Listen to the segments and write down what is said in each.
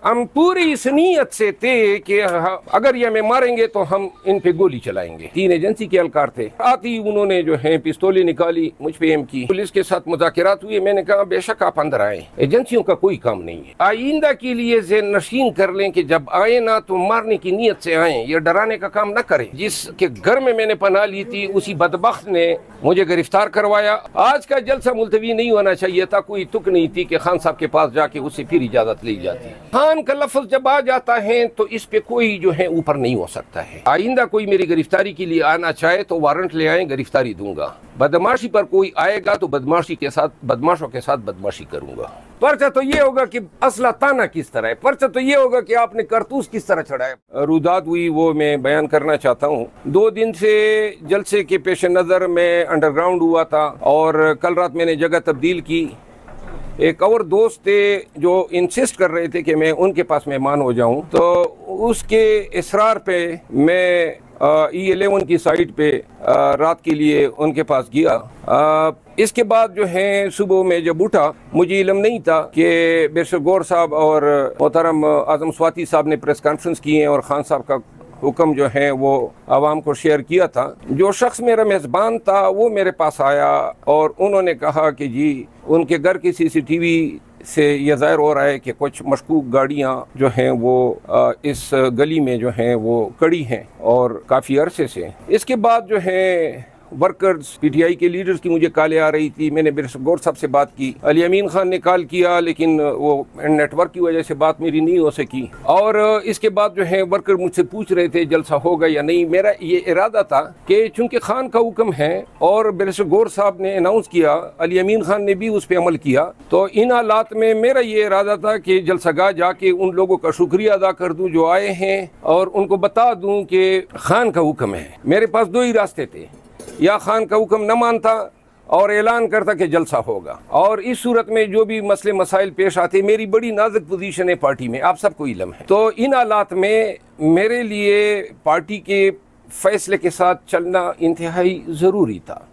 हम पूरी इस नीयत से थे कि अगर ये हमें मारेंगे तो हम इन पे गोली चलाएंगे। 3 एजेंसी के एहलकार थे। आती उन्होंने जो है पिस्तौलें निकाली, मुझ पे एम की। पुलिस के साथ मुज़ाकिरात हुए। मैंने कहा बेशक आप अंदर आए, एजेंसियों का कोई काम नहीं है। आइंदा के लिए ज़हन नशीन कर लें कि जब आए ना तो मारने की नीयत से आए, ये डराने का काम न करें। जिसके घर में मैंने पनाह ली थी उसी बदबख्त ने मुझे गिरफ्तार करवाया। आज का जलसा मुलतवी नहीं होना चाहिए था। कोई तुक नहीं थी कि खान साहब के पास जाके उससे फिर इजाजत ली जाती। खान का लफ्ज जब आ जाता है तो इस पे कोई जो है ऊपर नहीं हो सकता है। आइंदा कोई मेरी गिरफ्तारी के लिए आना चाहे तो वारंट ले आए, गिरफ्तारी दूंगा। बदमाशी पर कोई आएगा तो बदमाशी के साथ, बदमाशों के साथ बदमाशी करूंगा। पर्चा तो ये होगा कि असला ताना किस तरह है, पर्चा तो ये होगा कि आपने करतूस किस तरह चढ़ाया। रुदात हुई वो मैं बयान करना चाहता हूँ। 2 दिन से जलसे के पेश नज़र मैं अंडरग्राउंड हुआ था और कल रात मैंने जगह तब्दील की। एक और दोस्त थे जो इंसिस्ट कर रहे थे कि मैं उनके पास मेहमान हो जाऊं, तो उसके इसरार पे मैं E11 की साइट पे रात के लिए उनके पास गया। इसके बाद जो है सुबह में जब उठा, मुझे इल्म नहीं था कि बैरिस्टर गौर साहब और मोहतरम आज़म स्वाति साहब ने प्रेस कॉन्फ्रेंस की है और खान साहब का हुक्म जो है वो आवाम को शेयर किया था। जो शख्स मेरा मेज़बान था वो मेरे पास आया और उन्होंने कहा कि जी उनके घर की CCTV से यह ज़ाहिर हो रहा है कि कुछ मशकूक गाड़ियाँ जो हैं वो इस गली में जो हैं वो खड़ी हैं और काफ़ी अरसे से। इसके बाद जो है वर्कर्स PTI के लीडर्स की मुझे कॉलें आ रही थी। मैंने बैरिस्टर गौर साहब से बात की, अली अमीन खान ने कॉल किया, लेकिन वो नेटवर्क की वजह से बात मेरी नहीं हो सकी। और इसके बाद जो है वर्कर मुझसे पूछ रहे थे जलसा होगा या नहीं। मेरा ये इरादा था कि चूंकि खान का हुक्म है और बैरिस्टर गौर साहब ने अनाउंस किया, अली अमीन खान ने भी उस पर अमल किया, तो इन हालात में मेरा ये इरादा था कि जलसागाह जाके उन लोगों का शुक्रिया अदा कर दूँ जो आए हैं और उनको बता दूँ कि खान का हुक्म है। मेरे पास 2 ही रास्ते थे, या खान का हुक्म न मानता और ऐलान करता कि जलसा होगा। और इस सूरत में जो भी मसले मसाइल पेश आते, मेरी बड़ी नाजुक पोजीशन है पार्टी में, आप सबको इल्म है। तो इन हालात में मेरे लिए पार्टी के फैसले के साथ चलना इंतहाई ज़रूरी था।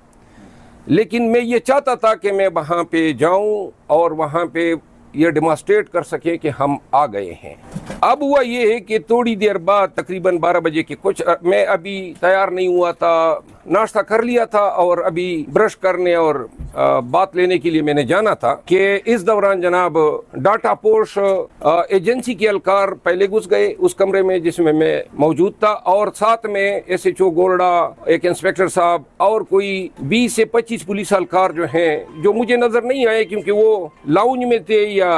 लेकिन मैं ये चाहता था कि मैं वहाँ पे जाऊँ और वहाँ पे ये डेमोस्ट्रेट कर सकें कि हम आ गए हैं। अब हुआ ये है कि थोड़ी देर बाद तकरीबन 12 बजे के कुछ, मैं अभी तैयार नहीं हुआ था, नाश्ता कर लिया था और अभी ब्रश करने और बात लेने के लिए मैंने जाना था कि इस दौरान जनाब डाटा पोश एजेंसी के एहलकार पहले घुस गए उस कमरे में जिसमें मैं मौजूद था, और साथ में SHO गोल्डा, एक इंस्पेक्टर साहब और कोई 20 से 25 पुलिस एहलकार जो हैं, जो मुझे नजर नहीं आए क्योंकि वो लाउंज में थे या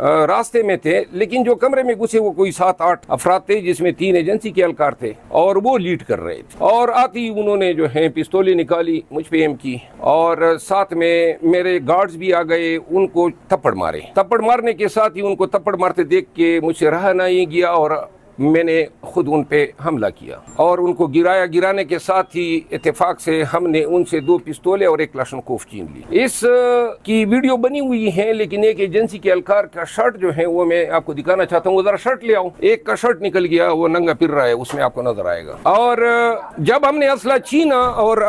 रास्ते में थे, लेकिन जो कमरे में घुसे वो कोई 7-8 अफराद थे जिसमें 3 एजेंसी के एहलकार थे और वो लीड कर रहे थे। और आती उन्होंने जो है पिस्तौलें निकाली, मुझ पे एम की और साथ में मेरे गार्ड्स भी आ गए, उनको थप्पड़ मारे। थप्पड़ मारने के साथ ही उनको थप्पड़ मारते देख के मुझसे रहा नहीं गया और मैंने खुद उन पे हमला किया और उनको गिराया। गिराने के साथ ही इत्तेफाक से हमने उनसे 2 पिस्तौलें और 1 क्लाशनकोफ छीन ली। इस की वीडियो बनी हुई है, लेकिन एक एजेंसी के एहलकार का शर्ट जो है वो मैं आपको दिखाना चाहता हूँ। वो जरा शर्ट ले आओ। एक का शर्ट निकल गया, वो नंगा फिर रहा है, उसमें आपको नजर आएगा। और जब हमने असला छीना और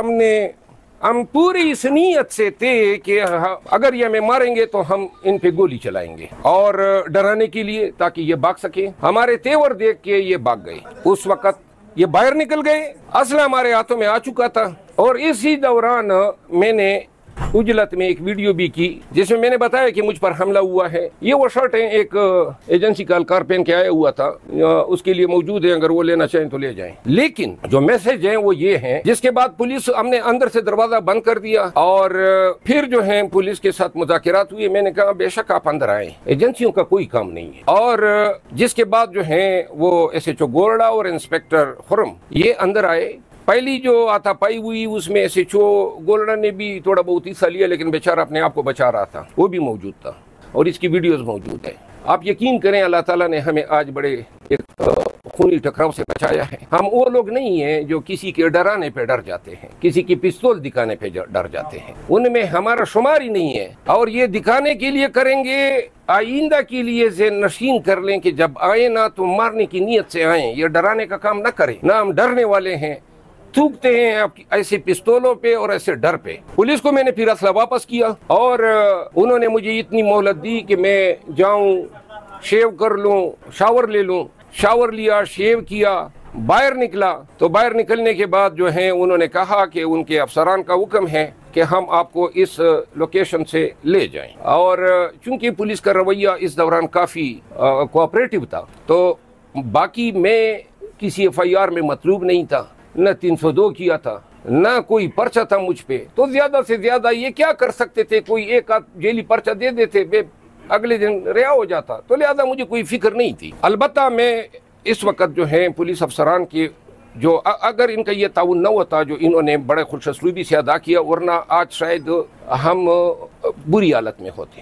हम पूरी इस नीयत से थे कि अगर ये हमें मारेंगे तो हम इन पे गोली चलाएंगे और डराने के लिए, ताकि ये भाग सके। हमारे तेवर देख के ये भाग गए। उस वक्त ये बाहर निकल गए, असला हमारे हाथों में आ चुका था। और इसी दौरान मैंने उजलत में एक वीडियो भी की जिसमें मैंने बताया कि मुझ पर हमला हुआ है। ये वो शर्ट है, एक एजेंसी का एहलकार पहन के आया हुआ था, उसके लिए मौजूद है, अगर वो लेना चाहें तो ले जाएं। लेकिन जो मैसेज है वो ये है। जिसके बाद पुलिस, हमने अंदर से दरवाजा बंद कर दिया और फिर जो है पुलिस के साथ मुज़ाकिरात हुए। मैंने कहा बेशक आप अंदर आए, एजेंसियों का कोई काम नहीं है। और जिसके बाद जो है वो SHO गोल्डा और इंस्पेक्टर खुरम ये अंदर आए। पहली जो हाथापाई हुई उसमें SHO गोल्डा ने भी थोड़ा बहुत हिस्सा लिया, लेकिन बेचारा अपने आप को बचा रहा था, वो भी मौजूद था और इसकी वीडियोस मौजूद है। आप यकीन करें अल्लाह ताला ने हमें आज बड़े एक खूनी टकराव से बचाया है। हम वो लोग नहीं हैं जो किसी के डराने पे डर जाते हैं, किसी की पिस्तौल दिखाने पे डर जाते हैं, उनमें हमारा शुमार ही नहीं है। और ये दिखाने के लिए करेंगे, आइंदा के लिए ज़हन नशीन कर लें कि जब आए ना तो मारने की नीयत से आए, ये डराने का काम ना करें। ना हम डरने वाले हैं, थूकते हैं आपकी ऐसे पिस्तौलों पे और ऐसे डर पे। पुलिस को मैंने फिर असला वापस किया और उन्होंने मुझे इतनी मोहलत दी कि मैं जाऊं शेव कर लूँ, शावर ले लूँ। शावर लिया, शेव किया, बाहर निकला तो बाहर निकलने के बाद जो है उन्होंने कहा कि उनके अफसरान का हुक्म है कि हम आपको इस लोकेशन से ले जाएं। और चूंकि पुलिस का रवैया इस दौरान काफ़ी कोऑपरेटिव था, तो बाकी मैं किसी FIR में मतलूब नहीं था, न 302 किया था, न कोई पर्चा था मुझ पे। तो ज़्यादा से ज़्यादा ये क्या कर सकते थे, कोई एक आध जेली पर्चा दे देते, अगले दिन रिहा हो जाता। तो लिहाजा मुझे कोई फिक्र नहीं थी। अलबत्ता मैं इस वक्त जो है पुलिस अफसरान के जो अगर इनका ये ताउन न होता जो इन्होंने बड़े खुशअस्लूबी से अदा किया, वरना आज शायद हम बुरी हालत में होते।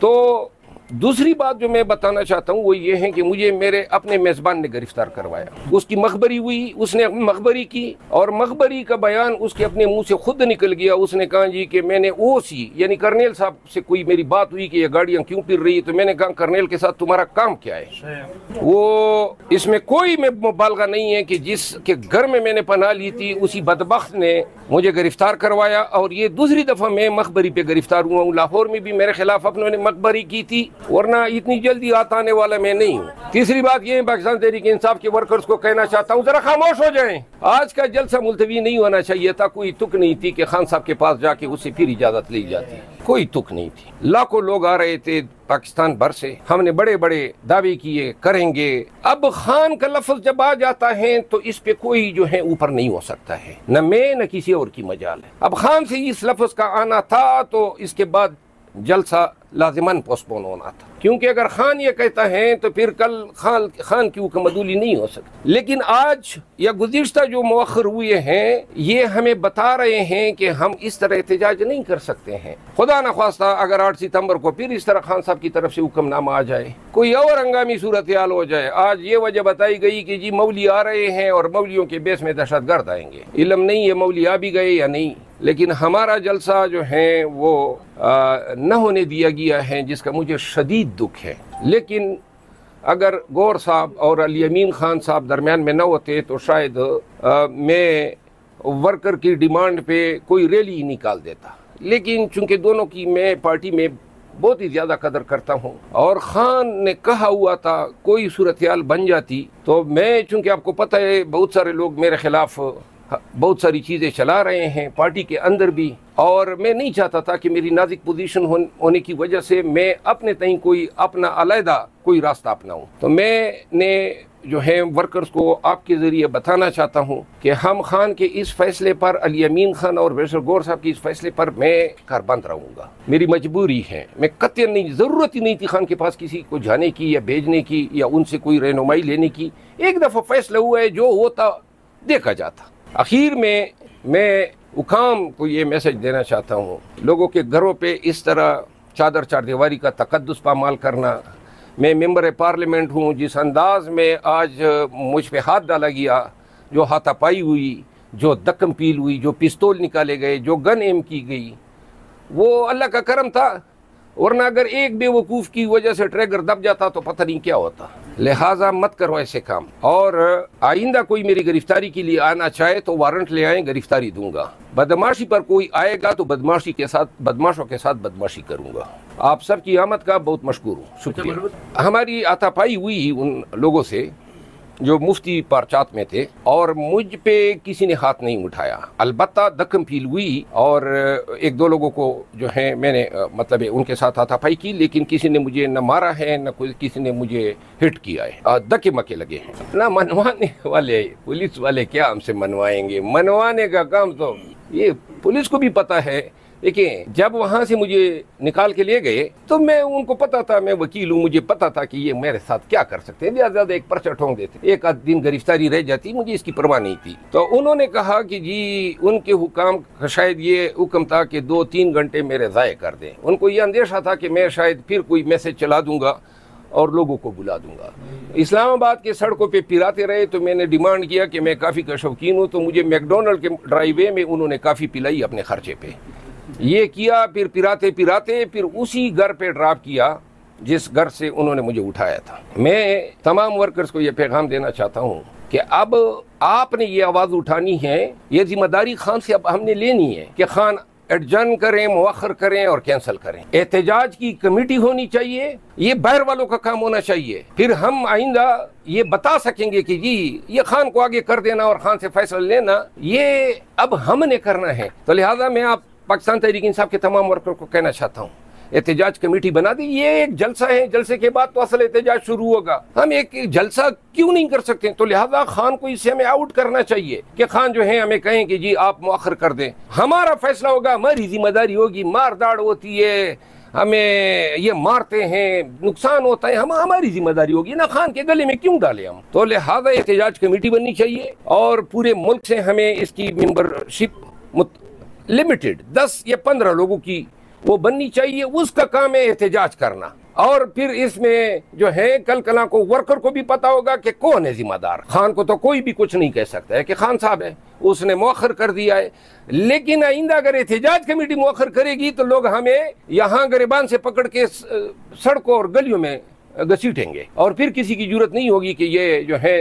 तो दूसरी बात जो मैं बताना चाहता हूँ वो ये है कि मुझे मेरे अपने मेज़बान ने गिरफ्तार करवाया। उसकी मखबरी हुई, उसने मखबरी की और मखबरी का बयान उसके अपने मुंह से खुद निकल गया। उसने कहा जी कि मैंने OC यानी कर्नेल साहब से कोई मेरी बात हुई कि ये गाड़ियाँ क्यों फिर रही है। तो मैंने कहा कर्नेल के साथ तुम्हारा काम क्या है। वो इसमें कोई मुबालगा नहीं है कि जिसके घर में मैंने पनाह ली थी उसी बदबख्त ने मुझे गिरफ्तार करवाया। और ये दूसरी दफ़ा मैं मखबरी पे गिरफ्तार हुआ हूँ। लाहौर में भी मेरे खिलाफ अपने मखबरी की थी, वरना इतनी जल्दी आता आने वाला मैं नहीं हूँ। तीसरी बात ये पाकिस्तान तहरीक इंसाफ के वर्कर्स को कहना चाहता हूँ, जरा खामोश हो जाएं। आज का जलसा मुलतवी नहीं होना चाहिए था। कोई तुक नहीं थी कि खान साहब के पास जाके उससे फिर इजाजत ली जाती, कोई तुक नहीं थी। लाखों लोग आ रहे थे पाकिस्तान भर से, हमने बड़े बड़े दावे किए करेंगे। अब खान का लफ्ज जब आ जाता है तो इस पे कोई जो है ऊपर नहीं हो सकता है, न मैं न किसी और की मजाल है। अब खान से इस लफ्ज का आना था तो इसके बाद जलसा लाजिमन पोस्टपोन होना था, क्योंकि अगर खान ये कहता है तो फिर कल खान की हुक्मदुली नहीं हो सकती। लेकिन आज या गुज़िश्ता जो मौखर हुए हैं ये हमें बता रहे हैं कि हम इस तरह एहतजाज नहीं कर सकते हैं। खुदा न ख्वास्ता अगर 8 सितंबर को फिर इस तरह खान साहब की तरफ से हुक्मनामा आ जाए, कोई और हंगामी सूरत हाल हो जाए। आज ये वजह बताई गई कि जी मौली आ रहे हैं और मौलियों के बेस में दहशतगर्द आएंगे। इल्म नहीं है मौली आ भी गए या नहीं, लेकिन हमारा जलसा जो है वो न होने दिया गया है, जिसका मुझे शदीद दुख है। लेकिन अगर गौर साहब और अली अमीन खान साहब दरमियान में न होते तो शायद मैं वर्कर की डिमांड पे कोई रैली निकाल देता। लेकिन चूंकि दोनों की मैं पार्टी में बहुत ही ज़्यादा कदर करता हूँ और ख़ान ने कहा हुआ था कोई सूरत हाल बन जाती, तो मैं चूँकि आपको पता है बहुत सारे लोग मेरे ख़िलाफ़ बहुत सारी चीज़ें चला रहे हैं पार्टी के अंदर भी, और मैं नहीं चाहता था कि मेरी नाजुक पोजीशन होने की वजह से मैं अपने तई कोई अपना अलहदा कोई रास्ता अपनाऊं। तो मैंने जो है वर्कर्स को आपके ज़रिए बताना चाहता हूं कि हम खान के इस फैसले पर, अली अमीन खान और बैरिस्टर गौर साहब के इस फैसले पर मैं कारबंद रहूँगा। मेरी मजबूरी है, मैं कतई नहीं, ज़रूरत ही नहीं थी खान के पास किसी को जाने की या भेजने की या उनसे कोई रहनुमाई लेने की। एक दफ़ा फैसला हुआ है, जो होता देखा जाता। आखिर में मैं हुकाम को ये मैसेज देना चाहता हूँ, लोगों के घरों पे इस तरह चादर चारदीवारी का तकद्दुस पामाल करना। मैं मेंबर पार्लियामेंट हूँ, जिस अंदाज में आज मुझ पे हाथ डाला गया, जो हाथापाई हुई, जो दक्कम पील हुई, जो पिस्तौल निकाले गए, जो गन एम की गई, वो अल्लाह का करम था। वरना अगर एक बेवकूफ़ की वजह से ट्रैगर दब जाता तो पता नहीं क्या होता। लिहाजा मत करो ऐसे काम, और आइंदा कोई मेरी गिरफ्तारी के लिए आना चाहे तो वारंट ले आए, गिरफ्तारी दूंगा। बदमाशी पर कोई आएगा तो बदमाशी के साथ, बदमाशों के साथ बदमाशी करूंगा। आप सब की आमद का बहुत मशकूर हूँ, शुक्रिया। हमारी हाथापाई हुई उन लोगों से जो मुफ्ती पारचात में थे, और मुझ पे किसी ने हाथ नहीं उठाया। अलबत्ता दक्कम फील हुई और एक दो लोगों को जो है मैंने मतलब उनके साथ हाथापाई की, लेकिन किसी ने मुझे न मारा है न कोई किसी ने मुझे हिट किया है। धक्के मक्के लगे हैं ना। मनवाने वाले पुलिस वाले क्या हमसे मनवाएंगे? मनवाने का काम तो ये पुलिस को भी पता है। देखिए, जब वहाँ से मुझे निकाल के ले गए तो मैं उनको पता था, मैं वकील हूँ, मुझे पता था कि ये मेरे साथ क्या कर सकते हैं। ज़्यादा एक पर्चा ठोंक देते, एक आध दिन गिरफ्तारी रह जाती, मुझे इसकी परवाह नहीं थी। तो उन्होंने कहा कि जी उनके हुकाम का शायद ये हुक्म था कि 2-3 घंटे मेरे ज़ाय कर दें। उनको ये अंदेशा था कि मैं शायद फिर कोई मैसेज चला दूंगा और लोगों को बुला दूंगा। इस्लामाबाद के सड़कों पे पिलाते रहे तो मैंने डिमांड किया कि मैं काफ़ी का शौकीन हूँ, तो मुझे मैकडोनल्ड के ड्राइवे में उन्होंने काफ़ी पिलाई अपने खर्चे पे। ये किया, फिर पिराते पिराते फिर उसी घर पे ड्रॉप किया जिस घर से उन्होंने मुझे उठाया था। मैं तमाम वर्कर्स को ये पैगाम देना चाहता हूँ कि अब आपने ये आवाज़ उठानी है, ये जिम्मेदारी खान से अब हमने लेनी है कि खान एडजर्न करें, मुअख्खर करें और कैंसिल करें। एहतजाज की कमेटी होनी चाहिए, ये बाहर वालों का काम होना चाहिए। फिर हम आइंदा ये बता सकेंगे कि जी ये खान को आगे कर देना और खान से फैसला लेना ये अब हमने करना है। तो लिहाजा मैं आप पाकिस्तान तहरीक इंसाफ के तमाम वर्कर को कहना चाहता हूँ, एहतजाज कमेटी बना दी। ये एक जलसा है, जलसे के बाद तो असल एहतजाज शुरू होगा। हम एक जलसा क्यों नहीं कर सकते? तो लिहाजा खान को इससे हमें आउट करना चाहिए कि खान जो है हमें कहें कि जी आप मुअख्खर कर दें, हमारा फैसला होगा, हमारी जिम्मेदारी होगी। मार दाड़ होती है, हमें ये मारते हैं, नुकसान होता है, हमारी जिम्मेदारी होगी ना, खान के गले में क्यों डालें हम? तो लिहाजा एहतजाज कमेटी बननी चाहिए और पूरे मुल्क से हमें इसकी मेंबरशिप लिमिटेड 10 या 15 लोगों की वो बननी चाहिए। उसका काम है एहतजाज करना। और फिर इसमें जो है कल कला को वर्कर को भी पता होगा कि कौन है जिम्मेदार। खान को तो कोई भी कुछ नहीं कह सकता है कि खान साहब है, उसने मुअख्खर कर दिया है। लेकिन आइंदा अगर एहतजाज कमेटी मुअख्खर करेगी तो लोग हमें यहाँ गिरबान से पकड़ के सड़कों और गलियों में घसीटेंगे और फिर किसी की जरूरत नहीं होगी कि ये जो है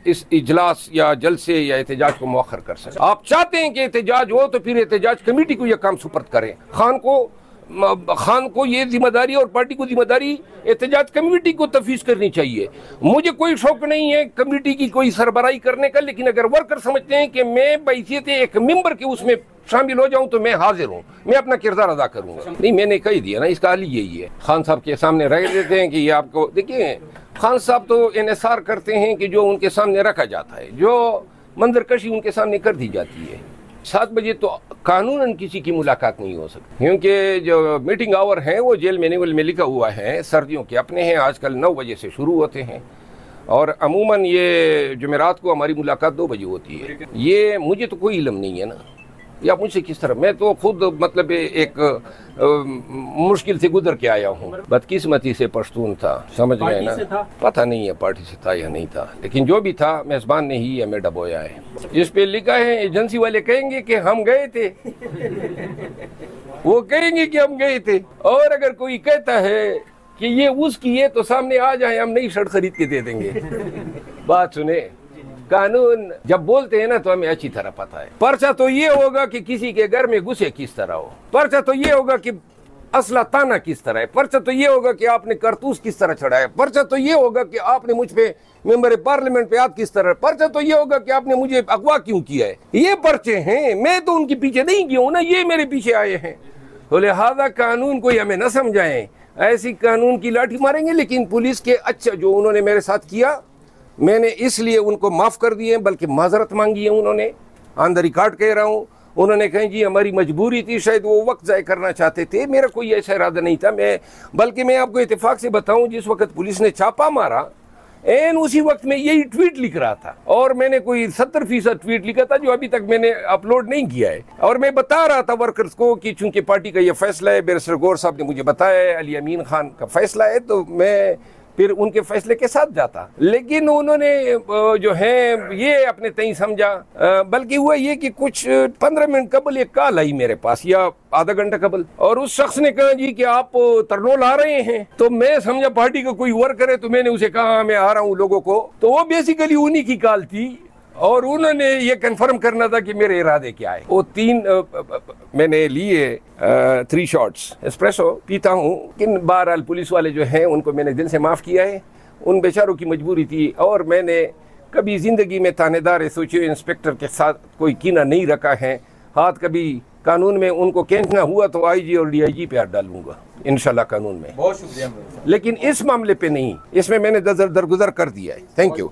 इस इजलास या जलसे या एहतजाज को मुअख्खर कर सके। आप चाहते हैं कि एहतजाज हो तो फिर एहतजाज कमेटी को यह काम सुपर्द करें। खान को ये जिम्मेदारी और पार्टी को जिम्मेदारी एहतजाज कमेटी को तफवीज़ करनी चाहिए। मुझे कोई शौक नहीं है कमेटी की कोई सरबराही करने का, लेकिन अगर वर्कर समझते हैं कि मैं बैसियत एक मेंबर के उसमें शामिल हो जाऊं तो मैं हाजिर हूं, मैं अपना किरदार अदा करूंगा। नहीं, मैंने कह दिया ना, इसका हल यही है। खान साहब के सामने रख देते हैं कि ये आपको देखिए, खान साहब तो इन्हिसार करते हैं कि जो उनके सामने रखा जाता है, जो मंजरकशी उनके सामने कर दी जाती है। 7 बजे तो कानूनन किसी की मुलाकात नहीं हो सकती, क्योंकि जो मीटिंग आवर हैं वो जेल मैनुअल में लिखा हुआ है, सर्दियों के अपने हैं, आजकल 9 बजे से शुरू होते हैं और अमूमन ये जुमेरात को हमारी मुलाकात 2 बजे होती है। ये मुझे तो कोई इल्म नहीं है ना, या मुझसे किस तरह, मैं तो खुद मतलब एक मुश्किल से गुजर के आया हूँ। बदकिस्मती से पश्तून था, समझ गए ना, पता नहीं है पार्टी से था या नहीं था, लेकिन जो भी था मेजबान ने ही हमें डबोया है। जिस पे लिखा है एजेंसी वाले कहेंगे कि हम गए थे, वो कहेंगे कि हम गए थे। और अगर कोई कहता है कि ये उसकी है तो सामने आ जाए, हम नई शर्ट खरीद के दे देंगे। बात सुने, कानून जब बोलते हैं ना तो हमें अच्छी तरह पता है। पर्चा तो ये होगा कि किसी के घर में घुसे किस तरह हो, पर्चा तो ये होगा कि असला ताना किस तरह है, पर्चा तो ये होगा कि आपने करतूस किस तरह चढ़ाया, पर्चा तो ये होगा कि आपने मुझ पे मेंबर पार्लियामेंट पे हाथ किस तरह, पर्चा तो ये होगा कि आपने मुझे अगवा क्यों किया है। ये पर्चे हैं, मैं तो उनके पीछे नहीं गया हूं ना, ये मेरे पीछे आए हैं। तो लिहाजा कानून को हमें न समझाएं, ऐसी कानून की लाठी मारेंगे। लेकिन पुलिस के अच्छा जो उन्होंने मेरे साथ किया, मैंने इसलिए उनको माफ़ कर दिए, बल्कि माजरत मांगी है उन्होंने, ऑन द रिकॉर्ड कह रहा हूँ। उन्होंने कहा जी हमारी मजबूरी थी, शायद वो वक्त ज़ाय करना चाहते थे, मेरा कोई ऐसा इरादा नहीं था। बल्कि मैं आपको इत्तेफाक से बताऊं, जिस वक्त पुलिस ने छापा मारा एन उसी वक्त में यही ट्वीट लिख रहा था, और मैंने कोई 70% ट्वीट लिखा था जो अभी तक मैंने अपलोड नहीं किया है। और मैं बता रहा था वर्कर्स को कि चूंकि पार्टी का ये फैसला है, बैरिस्टर गौर साहब ने मुझे बताया है, अली अमीन खान का फैसला है, तो मैं फिर उनके फैसले के साथ जाता। लेकिन उन्होंने जो है ये अपने तय समझा, बल्कि हुआ ये कि कुछ 15 मिनट कबल एक कॉल आई मेरे पास, या आधा घंटा कबल, और उस शख्स ने कहा जी कि आप तरनोल आ रहे हैं। तो मैं समझा पार्टी का कोई वर्कर है, तो मैंने उसे कहा मैं आ रहा हूँ लोगों को। तो वो बेसिकली उन्हीं की कॉल थी और उन्होंने ये कंफर्म करना था कि मेरे इरादे क्या है। वो 3 मैंने लिए 3 शॉट्स एस्प्रेसो पीता हूँ। किन बहरहाल पुलिस वाले जो हैं उनको मैंने दिल से माफ़ किया है, उन बेचारों की मजबूरी थी। और मैंने कभी ज़िंदगी में थानेदार एसोसिएशन इंस्पेक्टर के साथ कोई कीना नहीं रखा है। हाथ कभी कानून में उनको खींचना हुआ तो IG और DIG पे हाथ डालूंगा इंशाल्लाह कानून में। बहुत शुक्रिया। लेकिन इस मामले पे नहीं, इसमें मैंने दरगुजर कर दिया है। Thank you.